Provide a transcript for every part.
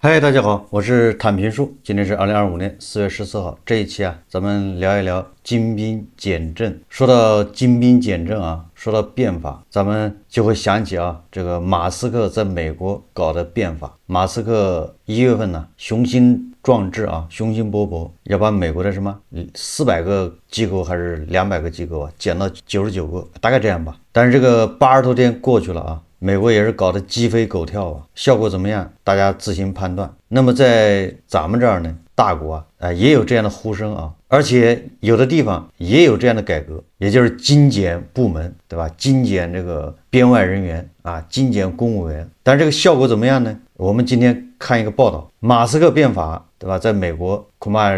嗨，大家好，我是坦平叔。今天是2025年4月14号。这一期咱们聊一聊精兵简政。说到精兵简政说到变法，咱们就会想起这个马斯克在美国搞的变法。马斯克1月份雄心壮志雄心勃勃，要把美国的400个机构还是200个机构减到99个，大概这样吧。但是这个80多天过去了美国也是搞得鸡飞狗跳效果怎么样？大家自行判断。那么在咱们这儿呢，大国也有这样的呼声而且有的地方也有这样的改革，也就是精简部门，对吧？精简这个编外人员精简公务员。但是这个效果怎么样呢？我们今天看一个报道，马斯克变法，对吧？在美国恐怕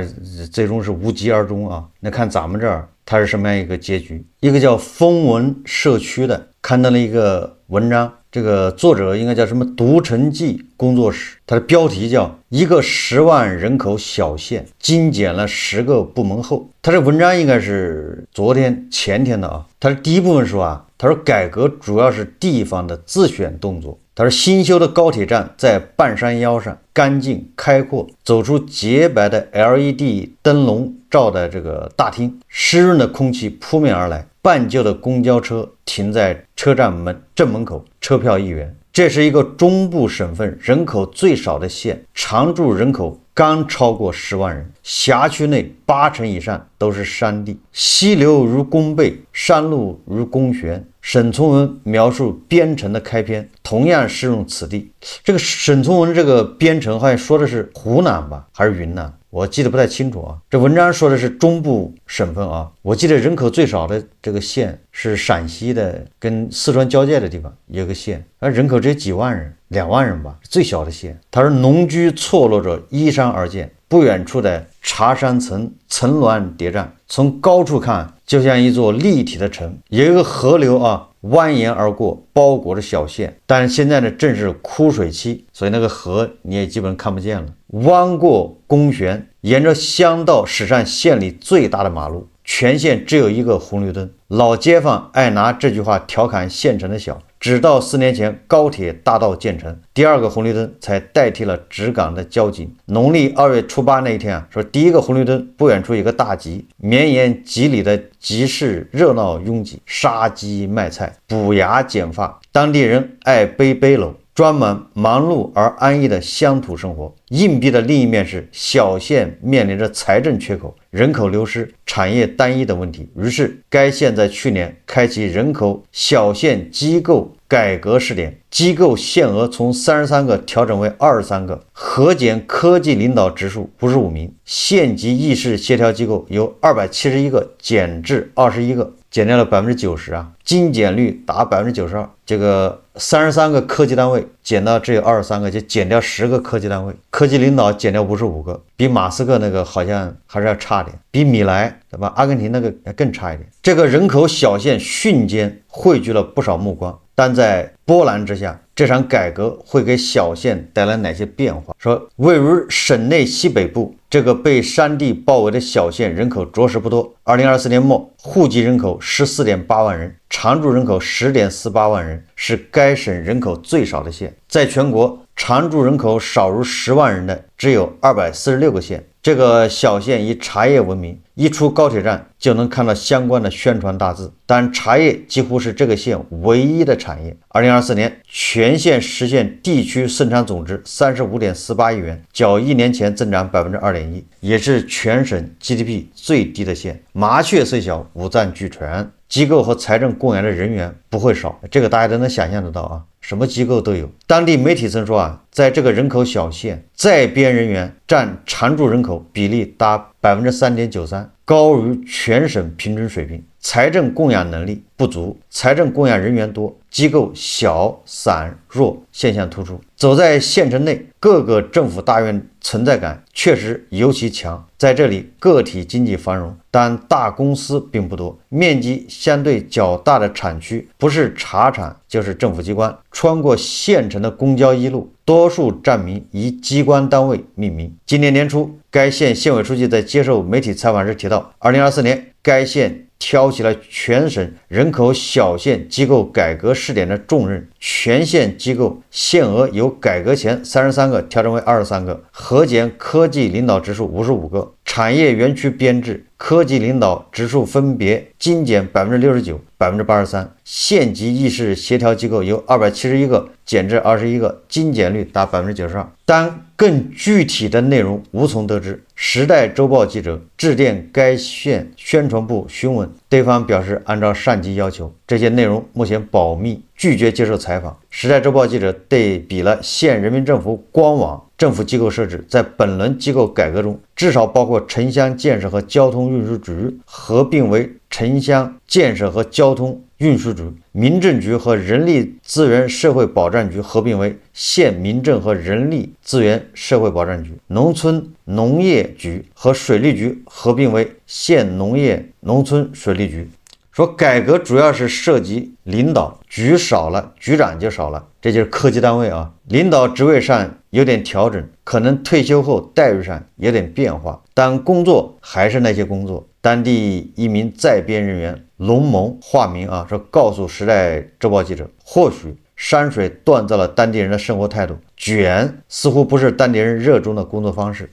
最终是无疾而终那看咱们这儿它是什么样一个结局？一个叫风文社区的刊登了一个文章，这个作者应该叫什么读成记工作室，它的标题叫一个10万人口小县精简了10个部门后。它这文章应该是昨天前天的它的第一部分说他说改革主要是地方的自选动作。他说新修的高铁站在半山腰上，干净开阔，走出洁白的 LED 灯笼照的这个大厅，湿润的空气扑面而来。半旧的公交车停在车站正门口，车票1元。这是一个中部省份人口最少的县，常住人口刚超过10万人，辖区内80%以上都是山地，溪流如弓背，山路如弓弦。沈从文描述边城的开篇，同样适用此地。这个沈从文这个边城好像说的是湖南吧，还是云南？我记得不太清楚这文章说的是中部省份我记得人口最少的这个县是陕西的，跟四川交界的地方有个县，人口只有几万人，2万人吧，最小的县。他说农居错落着依山而建，不远处的茶山层层峦叠嶂，从高处看就像一座立体的城，有一个河流蜿蜒而过，包裹着小县。但是现在呢，正是枯水期，所以那个河你也基本看不见了。弯过弓弦，沿着乡道驶上县里最大的马路，全县只有1个红绿灯。老街坊爱拿这句话调侃县城的小，直到4年前高铁大道建成，第2个红绿灯才代替了直岗的交警。农历2月初8那一天说第1个红绿灯不远处有个大集，绵延集里的集市热闹拥挤，杀鸡卖菜，补牙剪发，当地人爱背背篓，专门忙碌而安逸的乡土生活。硬币的另一面是小县面临着财政缺口、人口流失、产业单一的问题。于是该县在去年开启人口小县机构改革试点，机构限额从33个调整为23个，核减科技领导直属55名，县级议事协调机构由271个减至21个，减掉了90%精简率达92%。这个33个科技单位减到只有23个，就减掉10个科技单位。科技领导减掉55个，比马斯克那个好像还是要差点，比米莱，对吧？阿根廷那个更差一点。这个人口小县瞬间汇聚了不少目光，但在波澜之下，这场改革会给小县带来哪些变化？说位于省内西北部这个被山地包围的小县人口着实不多。2024年末，户籍人口14.8万人，常住人口10.48万人，是该省人口最少的县。在全国，常住人口少于10万人的只有246个县。这个小县以茶叶闻名，一出高铁站就能看到相关的宣传大字，但茶叶几乎是这个县唯一的产业。2024年全县实现地区生产总值35.48亿元，较1年前增长2.1%，也是全省 GDP 最低的县。麻雀虽小，五脏俱全，机构和财政供养的人员不会少，这个大家都能想象得到什么机构都有。当地媒体曾说在这个人口小县，在编人员占常住人口比例达3.93%，高于全省平均水平。财政供养能力不足，财政供养人员多，机构小散弱现象突出。走在县城内，各个政府大院存在感确实尤其强。在这里，个体经济繁荣，但大公司并不多，面积相对较大的产区不是茶厂就是政府机关。穿过县城的公交一路，多数站名以机关单位命名。今年年初，该县县委书记在接受媒体采访时提到，2024年该县挑起了全省人口小县机构改革试点的重任，全县机构限额由改革前33个调整为23个，核减科技领导职数55个，产业园区编制科技领导职数分别精简69%、83%，县级议事协调机构由271个减至21个，精简率达92%。但更具体的内容无从得知。时代周报记者致电该县宣传部询问，对方表示按照上级要求，这些内容目前保密，拒绝接受采访。时代周报记者对比了县人民政府官网政府机构设置，在本轮机构改革中，至少包括城乡建设和交通运输局合并为城乡建设和交通运输局，民政局和人力资源社会保障局合并为县民政和人力资源社会保障局，农村农业局和水利局合并为县农业农村水利局。说改革主要是涉及领导，局少了，局长就少了，这就是科级单位啊。领导职位上有点调整，可能退休后待遇上有点变化，但工作还是那些工作。当地一名在编人员龙某化名啊，说告诉时代周报记者，或许山水锻造了当地人的生活态度，卷似乎不是当地人热衷的工作方式。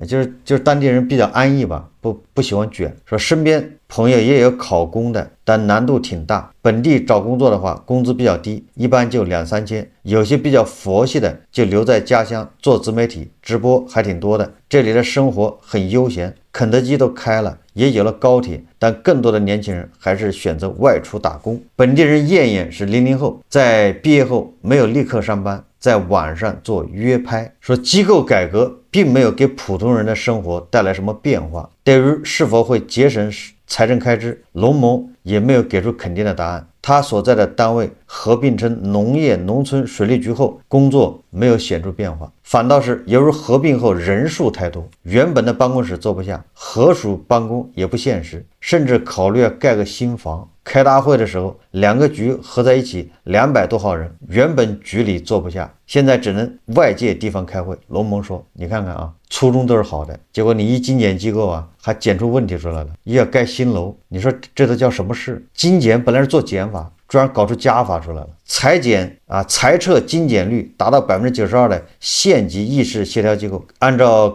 就是当地人比较安逸吧，不喜欢卷。说身边朋友也有考公的，但难度挺大。本地找工作的话，工资比较低，一般就2-3千。有些比较佛系的就留在家乡做自媒体，直播还挺多的。这里的生活很悠闲，肯德基都开了，也有了高铁，但更多的年轻人还是选择外出打工。本地人燕燕是00后，在毕业后没有立刻上班，在网上做约拍。说机构改革并没有给普通人的生活带来什么变化，对于是否会节省财政开支，龙某也没有给出肯定的答案。他所在的单位合并成农业农村水利局后，工作没有显著变化，反倒是由于合并后人数太多，原本的办公室坐不下，合署办公也不现实，甚至考虑要盖个新房。开大会的时候，2个局合在一起200多号人，原本局里坐不下，现在只能外界地方开会。龙蒙说，你看看啊，初衷都是好的，结果你一精简机构啊，还检出问题出来了，又要盖新楼，你说这都叫什么事？精简本来是做减法，居然搞出加法出来了。裁撤精简率达到92%的县级议事协调机构，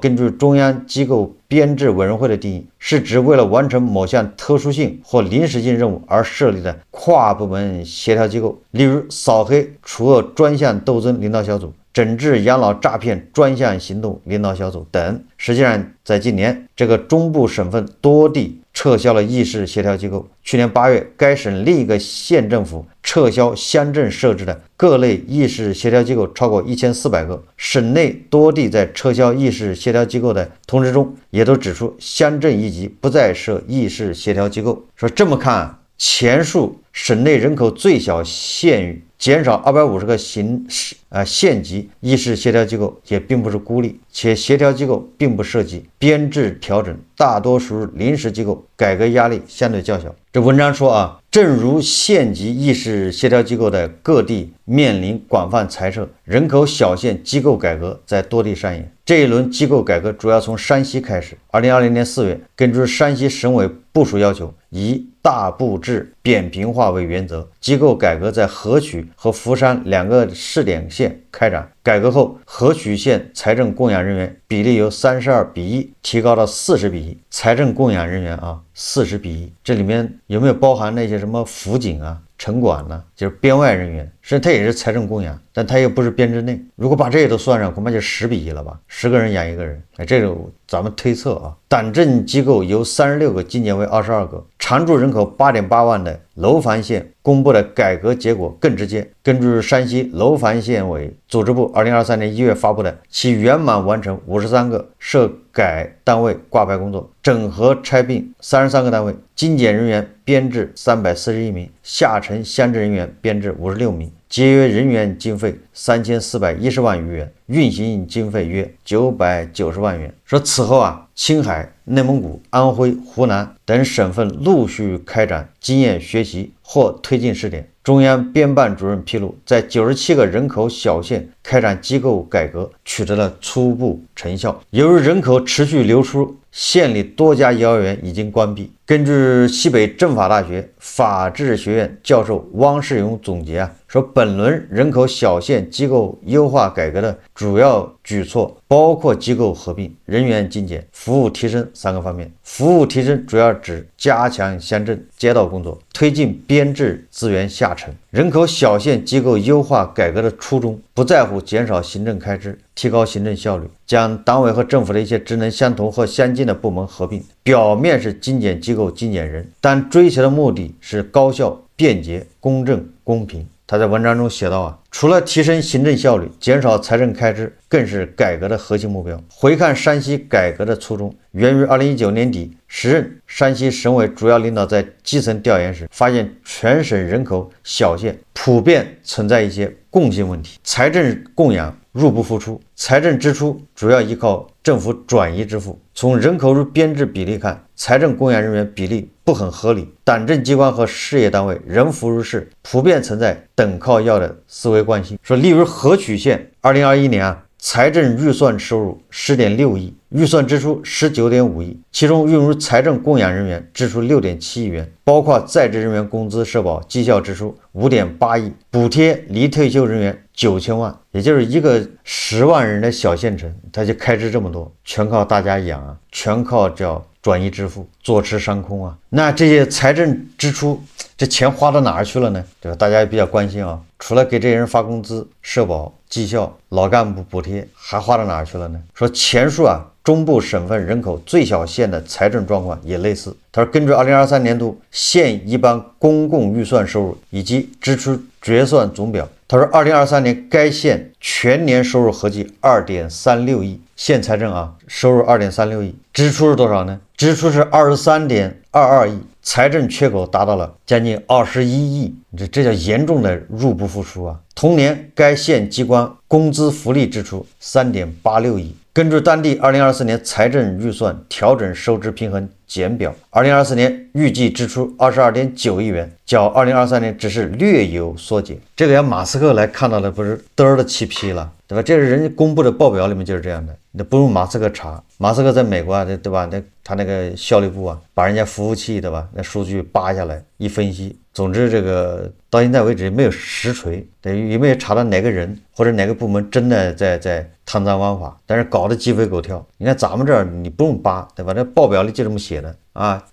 根据中央机构编制委员会的定义，是指为了完成某项特殊性或临时性任务而设立的跨部门协调机构，例如扫黑除恶专项斗争领导小组、整治养老诈骗专项行动领导小组等。实际上在近年，这个中部省份多地撤销了议事协调机构。去年8月，该省另一个县政府撤销乡镇设置的各类议事协调机构超过1400个。省内多地在撤销议事协调机构的通知中，也都指出乡镇一级不再设议事协调机构。说这么看，前述省内人口最小县域减少250个县级议事协调机构也并不是孤立，且协调机构并不涉及编制调整，大多属于临时机构，改革压力相对较小。这文章说啊，正如县级议事协调机构的各地面临广泛裁撤，人口小县机构改革在多地上演。这一轮机构改革主要从山西开始。2020年4月，根据山西省委部署要求，以大部制扁平化为原则，机构改革在河曲和福山2个试点县开展。改革后，河曲县财政供养人员比例由32:1提高到40:1，财政供养人员啊40:1，这里面有没有包含那些什么辅警啊、城管呢？就是编外人员，实际上他也是财政供养，但他又不是编制内。如果把这些都算上，恐怕就10:1了吧，10个人养1个人。这个咱们推测啊。党政机构由36个精简为22个。常住人口8.8万的楼房县公布的改革结果更直接。根据山西楼房县委组织部2023年1月发布的，其圆满完成53个涉改单位挂牌工作，整合拆并33个单位，精简人员编制341名，下沉乡镇人员编制56名，节约人员经费3410万余元。运行经费约990万元。说此后啊，青海、内蒙古、安徽、湖南等省份陆续开展经验学习或推进试点。中央编办主任披露，在97个人口小县开展机构改革，取得了初步成效。由于人口持续流出，县里多家幼儿园已经关闭。根据西北政法大学法治学院教授汪世勇总结说，本轮人口小县机构优化改革的主要举措包括机构合并、人员精简、服务提升3个方面。服务提升主要指加强乡镇街道工作，推进编制资源下沉。人口小县机构优化改革的初衷不在乎减少行政开支，提高行政效率，将党委和政府的一些职能相同或相近的部门合并，表面是精简机构、精简人，但追求的目的是高效、便捷、公正、公平。他在文章中写道除了提升行政效率、减少财政开支，更是改革的核心目标。回看山西改革的初衷，源于2019年底，时任山西省委主要领导在基层调研时，发现全省人口小县普遍存在一些共性问题：财政供养入不敷出，财政支出主要依靠政府转移支付。从人口入编制比例看，财政供养人员比例不很合理，党政机关和事业单位人浮如事，普遍存在等靠要的思维惯性。说，例如河曲县2021年财政预算收入10.6亿，预算支出19.5亿，其中用于财政供养人员支出6.7亿元，包括在职人员工资、社保、绩效支出5.8亿，补贴离退休人员9000万，也就是一个10万人的小县城，他就开支这么多，全靠大家养全靠叫转移支付，坐吃山空那这些财政支出，这钱花到哪儿去了呢？对吧？大家也比较关心除了给这些人发工资、社保、绩效、老干部补贴，还花到哪儿去了呢？说前述中部省份人口最小县的财政状况也类似。他说，根据2023年度县一般公共预算收入以及支出决算总表，他说2023年该县全年收入合计2.36亿，县财政收入2.36亿，支出是多少呢？支出是23.22亿，财政缺口达到了将近21亿，这叫严重的入不敷出同年，该县机关工资福利支出3.86亿。根据当地2024年财政预算调整收支平衡简表，2024年预计支出22.9亿元，较2023年只是略有缩减。这个要马斯克来看到的不是嘚的气批了，对吧？这是人家公布的报表里面就是这样的，你不用马斯克查。马斯克在美国对吧？他那个效率部把人家服务器对吧？那数据扒下来一分析，总之这个到现在为止没有实锤，有没有查到哪个人或者哪个部门真的在贪赃枉法，但是搞得鸡飞狗跳。你看咱们这儿你不用扒，对吧？这报表里就这么写的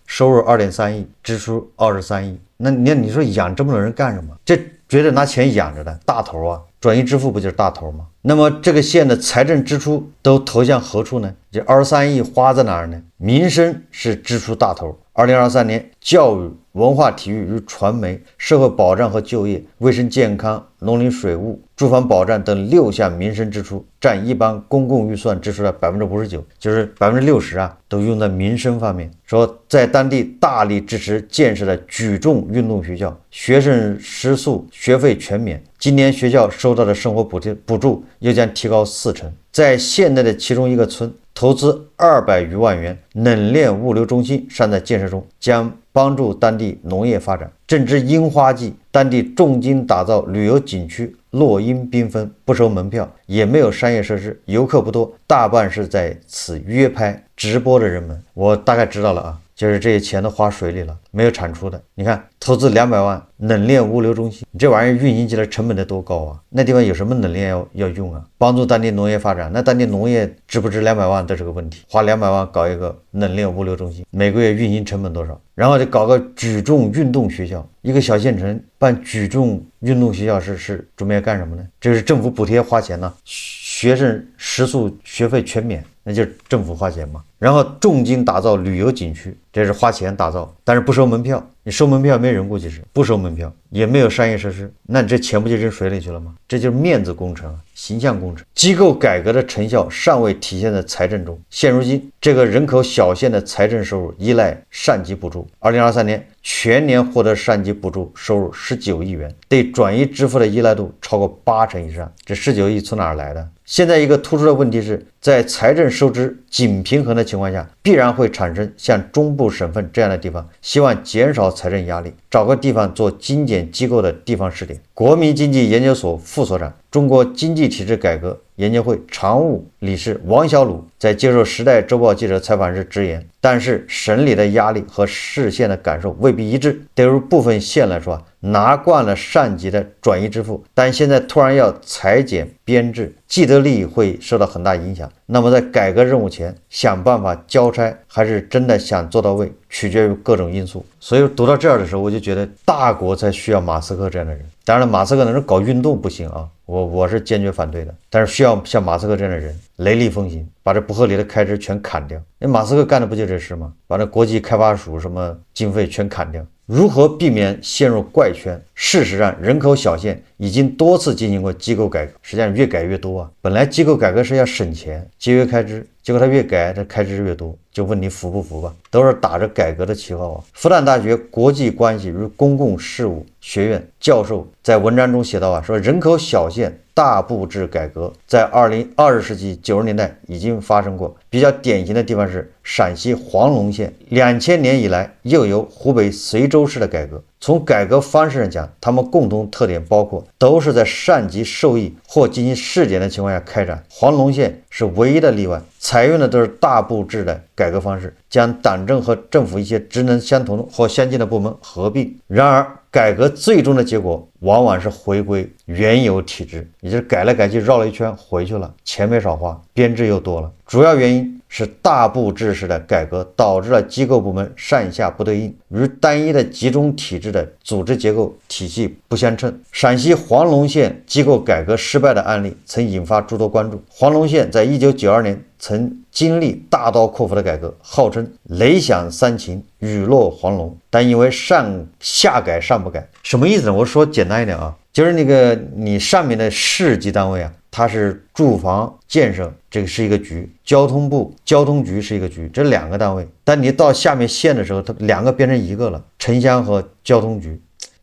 收入2.3亿，支出23亿。那你说养这么多人干什么？这觉得拿钱养着的大头转移支付不就是大头吗？那么这个县的财政支出都投向何处呢？这23亿花在哪儿呢？民生是支出大头。2023年，教育、文化体育与传媒、社会保障和就业、卫生健康、农林水务、住房保障等6项民生支出占一般公共预算支出的59%，就是60%都用在民生方面。说在当地大力支持建设的举重运动学校，学生食宿学费全免，今年学校收到的生活补助又将提高40%。在县内的其中一个村，投资200余万元冷链物流中心尚在建设中，将帮助当地农业发展。正值樱花季，当地重金打造旅游景区，落英缤纷，不收门票，也没有商业设施，游客不多，大半是在此约拍直播的人们。我大概知道了就是这些钱都花水里了，没有产出的。你看，投资200万冷链物流中心，这玩意儿运营起来成本得多高那地方有什么冷链要用帮助当地农业发展，那当地农业值不值200万都是个问题。花200万搞一个冷链物流中心，每个月运营成本多少？然后就搞个举重运动学校，一个小县城办举重运动学校是准备干什么呢？这是政府补贴花钱学生食宿学费全免，那就是政府花钱嘛。然后重金打造旅游景区，这是花钱打造，但是不收门票。你收门票没人过去是不收门票，也没有商业设施，那你这钱不就扔水里去了吗？这就是面子工程，形象工程。机构改革的成效尚未体现在财政中。现如今，这个人口小县的财政收入依赖善级补助。2023年全年获得善级补助收入19亿元，对转移支付的依赖度超过80%以上。这19亿从哪儿来的？现在一个突出的问题是，在财政收支紧平衡的情况下，必然会产生像中部省份这样的地方希望减少财政压力，找个地方做精简机构的地方试点。国民经济研究所副所长、中国经济体制改革研究会常务理事王小鲁在接受《时代周报》记者采访时直言，但是省里的压力和市县的感受未必一致。对于部分县来说，拿惯了善级的转移支付，但现在突然要裁减编制，既得利益会受到很大影响。那么在改革任务前想办法交差，还是真的想做到位，取决于各种因素。所以读到这儿的时候，我就觉得大国才需要马斯克这样的人。当然了，马斯克那人搞运动不行啊，我是坚决反对的。但是需要像马斯克这样的人雷厉风行，把这不合理的开支全砍掉。那马斯克干的不就这事吗？把这国际开发署什么经费全砍掉。如何避免陷入怪圈？事实上，人口小县已经多次进行过机构改革，实际上越改越多啊。本来机构改革是要省钱、节约开支，结果他越改，这开支越多，就问你服不服吧？都是打着改革的旗号啊。复旦大学国际关系与公共事务学院教授在文章中写道说人口小县大部制改革在20世纪90年代已经发生过，比较典型的地方是陕西黄龙县，2000年以来又有湖北随州市的改革。从改革方式上讲，他们共同特点包括都是在善级受益或进行试点的情况下开展。黄龙县是唯一的例外，采用的都是大部制的改革方式，将党政和政府一些职能相同或相近的部门合并。然而改革最终的结果往往是回归原有体制，也就是改来改去绕了一圈回去了，钱没少花，编制又多了。主要原因是大部制式的改革导致了机构部门上下不对应，与单一的集中体制的组织结构体系不相称。陕西黄龙县机构改革失败的案例曾引发诸多关注。黄龙县在1992年曾经历大刀阔斧的改革，号称雷响三秦，雨落黄龙，但因为下改上不改。什么意思呢？我说简单一点啊，就是那个你上面的市级单位啊，它是住房建设，这个是一个局，交通部交通局是一个局，这2个单位。但你到下面县的时候，它2个变成1个了，城乡和交通局。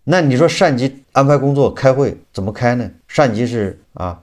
那你说上级安排工作开会怎么开呢？上级是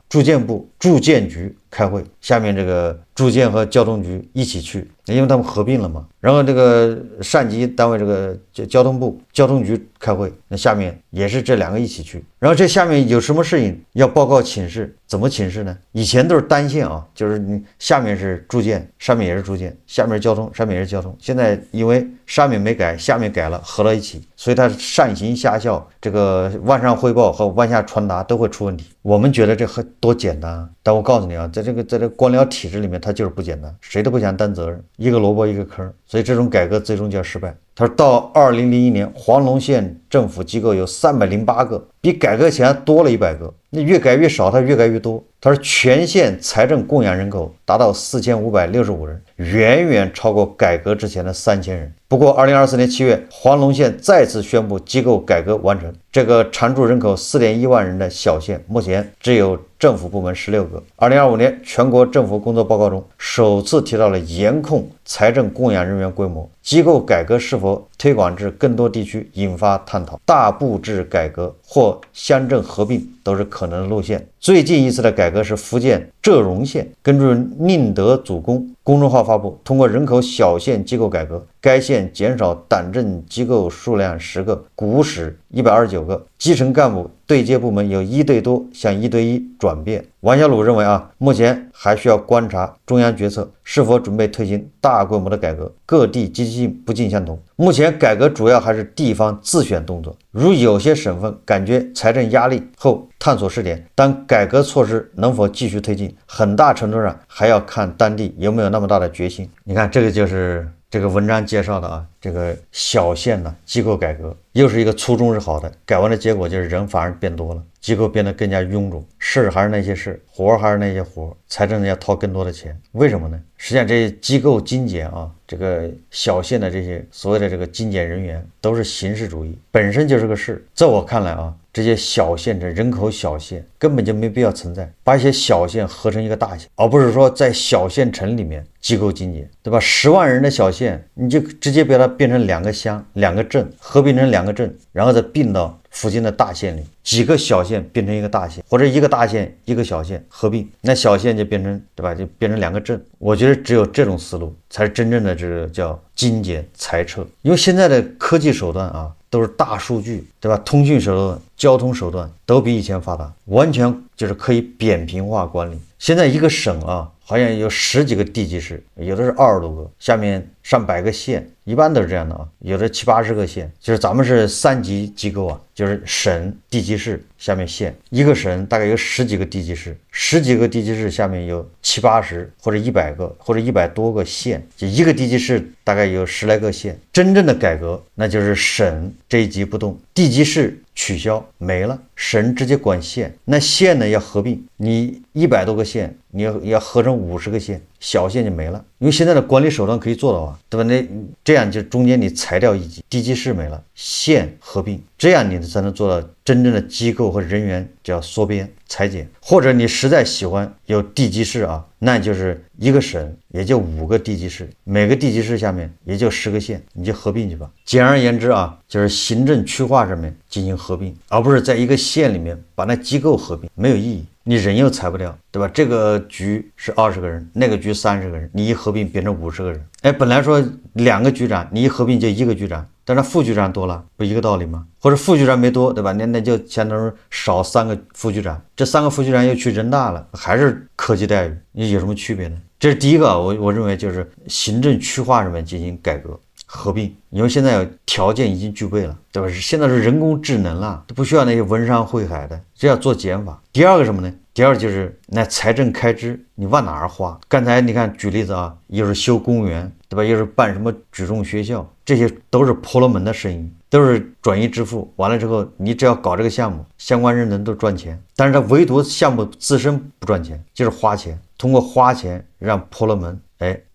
住建部住建局开会，下面这个住建和交通局一起去，因为他们合并了嘛。然后这个上级单位这个交通部交通局开会，那下面也是这2个一起去。然后这下面有什么事情要报告请示，怎么请示呢？以前都是单线啊，就是你下面是住建，上面也是住建，下面是交通，上面也是交通。现在因为上面没改，下面改了，合到一起，所以它上行下效，这个往上汇报和往下传达都会出问题。我们觉得这多简单啊，但我告诉你啊，在这个官僚体制里面，它就是不简单，谁都不想担责任，一个萝卜一个坑，所以这种改革最终就要失败。他说到2001年，黄龙县政府机构有308个，比改革前多了100个。那越改越少，它越改越多。他说全县财政供养人口达到4565人，远远超过改革之前的3000人。不过2024年7月，黄龙县再次宣布机构改革完成。这个常住人口4.1万人的小县，目前只有政府部门16个。2025年全国政府工作报告中首次提到了严控财政供养人员规模，机构改革是否推广至更多地区引发探讨。大部制改革或乡镇合并都是可能的路线。最近一次的改革是福建浙荣县，根据宁德主公公众号发布，通过人口小县机构改革，该县减少党政机构数量10个，股使129个，基层干部对接部门由1对多向1对1转变。王小鲁认为目前还需要观察中央决策是否准备推行大规模的改革，各地积极性不尽相同。目前改革主要还是地方自选动作，如有些省份感觉财政压力后探索试点，但改革措施能否继续推进，很大程度上还要看当地有没有那么大的决心。你看，这这个文章介绍的啊，这个小县呢机构改革，又是一个初衷是好的，改完的结果就是人反而变多了，机构变得更加臃肿，事还是那些事，活还是那些活，财政要掏更多的钱，为什么呢？实际上这些机构精简啊，这个小县的这些所谓的这个精简人员都是形式主义，本身就是个事。在我看来啊，这些小县这人口小县根本就没必要存在，把一些小县合成一个大县，而不是说在小县城里面机构精简，对吧？10万人的小县，你就直接把它变成2个乡、2个镇，合并成2个镇，然后再并到附近的大县里，几个小县变成一个大县，或者一个大县一个小县合并，那小县就变成，对吧？就变成2个镇。我觉得只有这种思路才是真正的这个叫精简裁撤，因为现在的科技手段啊，都是大数据，对吧？通讯手段、交通手段都比以前发达，完全就是可以扁平化管理。现在一个省啊，好像有10几个地级市，有的是20多个，下面上百个县，一般都是这样的啊，有的70、80个县，就是咱们是3级机构啊，就是省、地级市下面县，一个省大概有10几个地级市，10几个地级市下面有70、80或者100个或者100多个县，就一个地级市大概有10来个县。真正的改革那就是省这一级不动，地级市取消没了，省直接管县，那县呢要合并，你100多个县，你要合成50个县，小县就没了。因为现在的管理手段可以做到啊，对吧？那这样就中间你裁掉一级，地级市没了，县合并，这样你才能做到真正的机构和人员叫缩编裁减。或者你实在喜欢有地级市啊，那就是一个省也就5个地级市，每个地级市下面也就10个县，你就合并去吧。简而言之啊，就是行政区划上面进行合并，而不是在一个县里面把那机构合并，没有意义。你人又裁不掉，对吧？这个局是20个人，那个局30个人，你一合并变成50个人。哎，本来说2个局长，你一合并就1个局长，但是副局长多了，不一个道理吗？或者副局长没多，对吧？那就相当于少3个副局长，这3个副局长又去人大了，还是科级待遇，你有什么区别呢？这是第一个，我认为就是行政区划上面进行改革。合并，因为现在有条件已经具备了，对吧？现在是人工智能了，都不需要那些文商会海的，这要做减法。第二个什么呢？第二就是那财政开支你往哪儿花？刚才你看举例子啊，又是修公园，对吧？又是办什么举重学校，这些都是婆罗门的生意，都是转移支付。完了之后，你只要搞这个项目，相关人都赚钱，但是它唯独项目自身不赚钱，就是花钱，通过花钱让婆罗门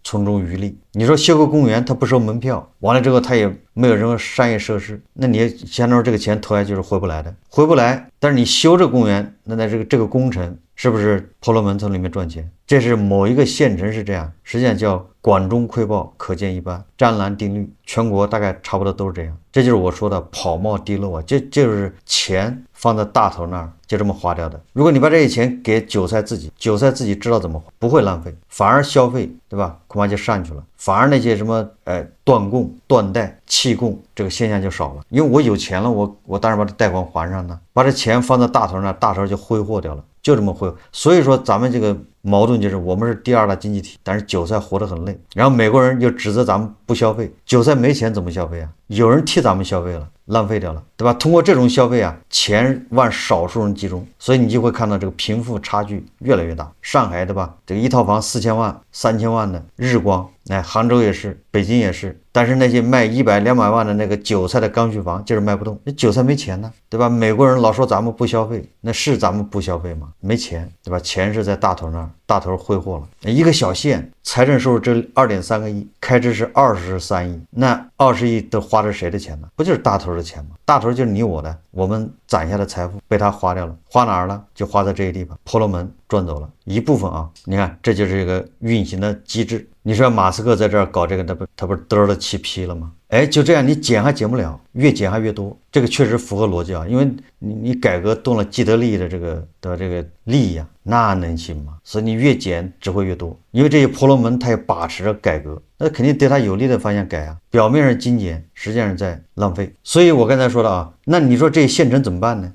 从中渔利。你说修个公园，他不收门票，完了之后他也没有任何商业设施，那你相当于这个钱投下去是回不来的，回不来。但是你修这个公园，那这个工程是不是婆罗门从里面赚钱？这是某一个县城是这样，实际上叫管中窥豹，可见一斑，湛蓝定律，全国大概差不多都是这样。这就是我说的跑冒滴漏啊，这就是钱放在大头那儿就这么花掉的。如果你把这些钱给韭菜自己，韭菜自己知道怎么花，不会浪费，反而消费，对吧？恐怕就上去了，反而那些什么断供、断贷、弃供这个现象就少了。因为我有钱了，我当然把这贷款还上呢，把这钱放在大头那儿，大头就挥霍掉了，就这么挥霍。所以说咱们这个矛盾就是我们是第2大经济体，但是韭菜活得很累，然后美国人就指责咱们不消费，韭菜没钱怎么消费啊？有人替咱们消费了，浪费掉了，对吧？通过这种消费啊，钱往少数人集中，所以你就会看到这个贫富差距越来越大。上海，对吧？这个一套房4000万、3000万的日光，杭州也是，北京也是，但是那些卖100、200万的那个韭菜的刚需房就是卖不动，那韭菜没钱呢，对吧？美国人老说咱们不消费，那是咱们不消费吗？没钱，对吧？钱是在大头那儿，大头挥霍了。一个小县财政收入这2.3个亿，开支是23亿，那20亿都花的谁的钱呢？不就是大头的钱吗？大头就是你我的，我们攒下的财富被他花掉了，花哪儿了？就花在这些地方，婆罗门赚走了一部分啊。你看，这就是一个运行的机制。你说马斯克在这儿搞这个，他不是得了气批了吗？就这样，你减还减不了，越减还越多，这个确实符合逻辑啊。因为你改革动了既得利益的这个利益啊，那能行吗？所以你越减只会越多，因为这些婆罗门他也把持着改革，那肯定对他有利的方向改啊。表面上精简，实际上是在浪费。所以我刚才说的啊，那你说这些县城怎么办呢？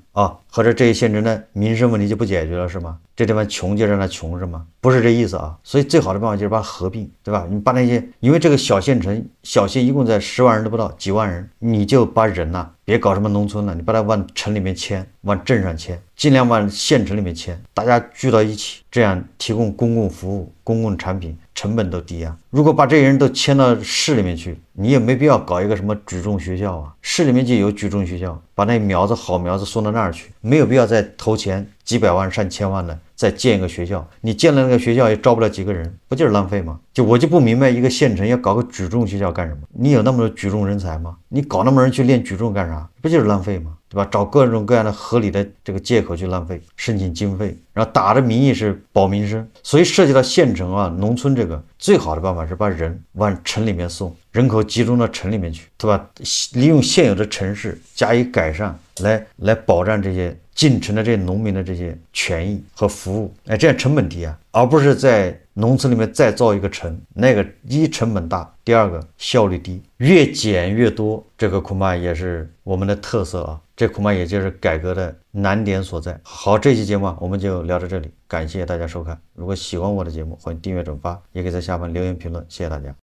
或者这些县城的民生问题就不解决了是吗？这地方穷就让它穷是吗？不是这意思啊。所以最好的办法就是把它合并，对吧？你把那些，因为这个小县城、小县一共在10万人都不到，几万人，你就把人别搞什么农村了，你把它往城里面迁，往镇上迁，尽量往县城里面迁，大家聚到一起，这样提供公共服务、公共产品，成本都低啊。如果把这些人都迁到市里面去，你也没必要搞一个什么举重学校啊，市里面就有举重学校，把那好苗子送到那儿去，没有必要再投钱几百万上千万的再建一个学校，你建了那个学校也招不了几个人，不就是浪费吗？我就不明白一个县城要搞个举重学校干什么？你有那么多举重人才吗？你搞那么多人去练举重干啥？不就是浪费吗？对吧？找各种各样的合理的这个借口去浪费，申请经费，然后打着名义是保民生。所以涉及到县城啊、农村这个，最好的办法是把人往城里面送，人口集中到城里面去，对吧？利用现有的城市加以改善，来保障这些进城的这些农民的这些权益和服务，这样成本低啊，而不是在农村里面再造一个城，那个一成本大，第二个效率低，越减越多，这个恐怕也是我们的特色啊，这恐怕也就是改革的难点所在。好，这期节目我们就聊到这里，感谢大家收看。如果喜欢我的节目，欢迎订阅转发，也可以在下方留言评论，谢谢大家。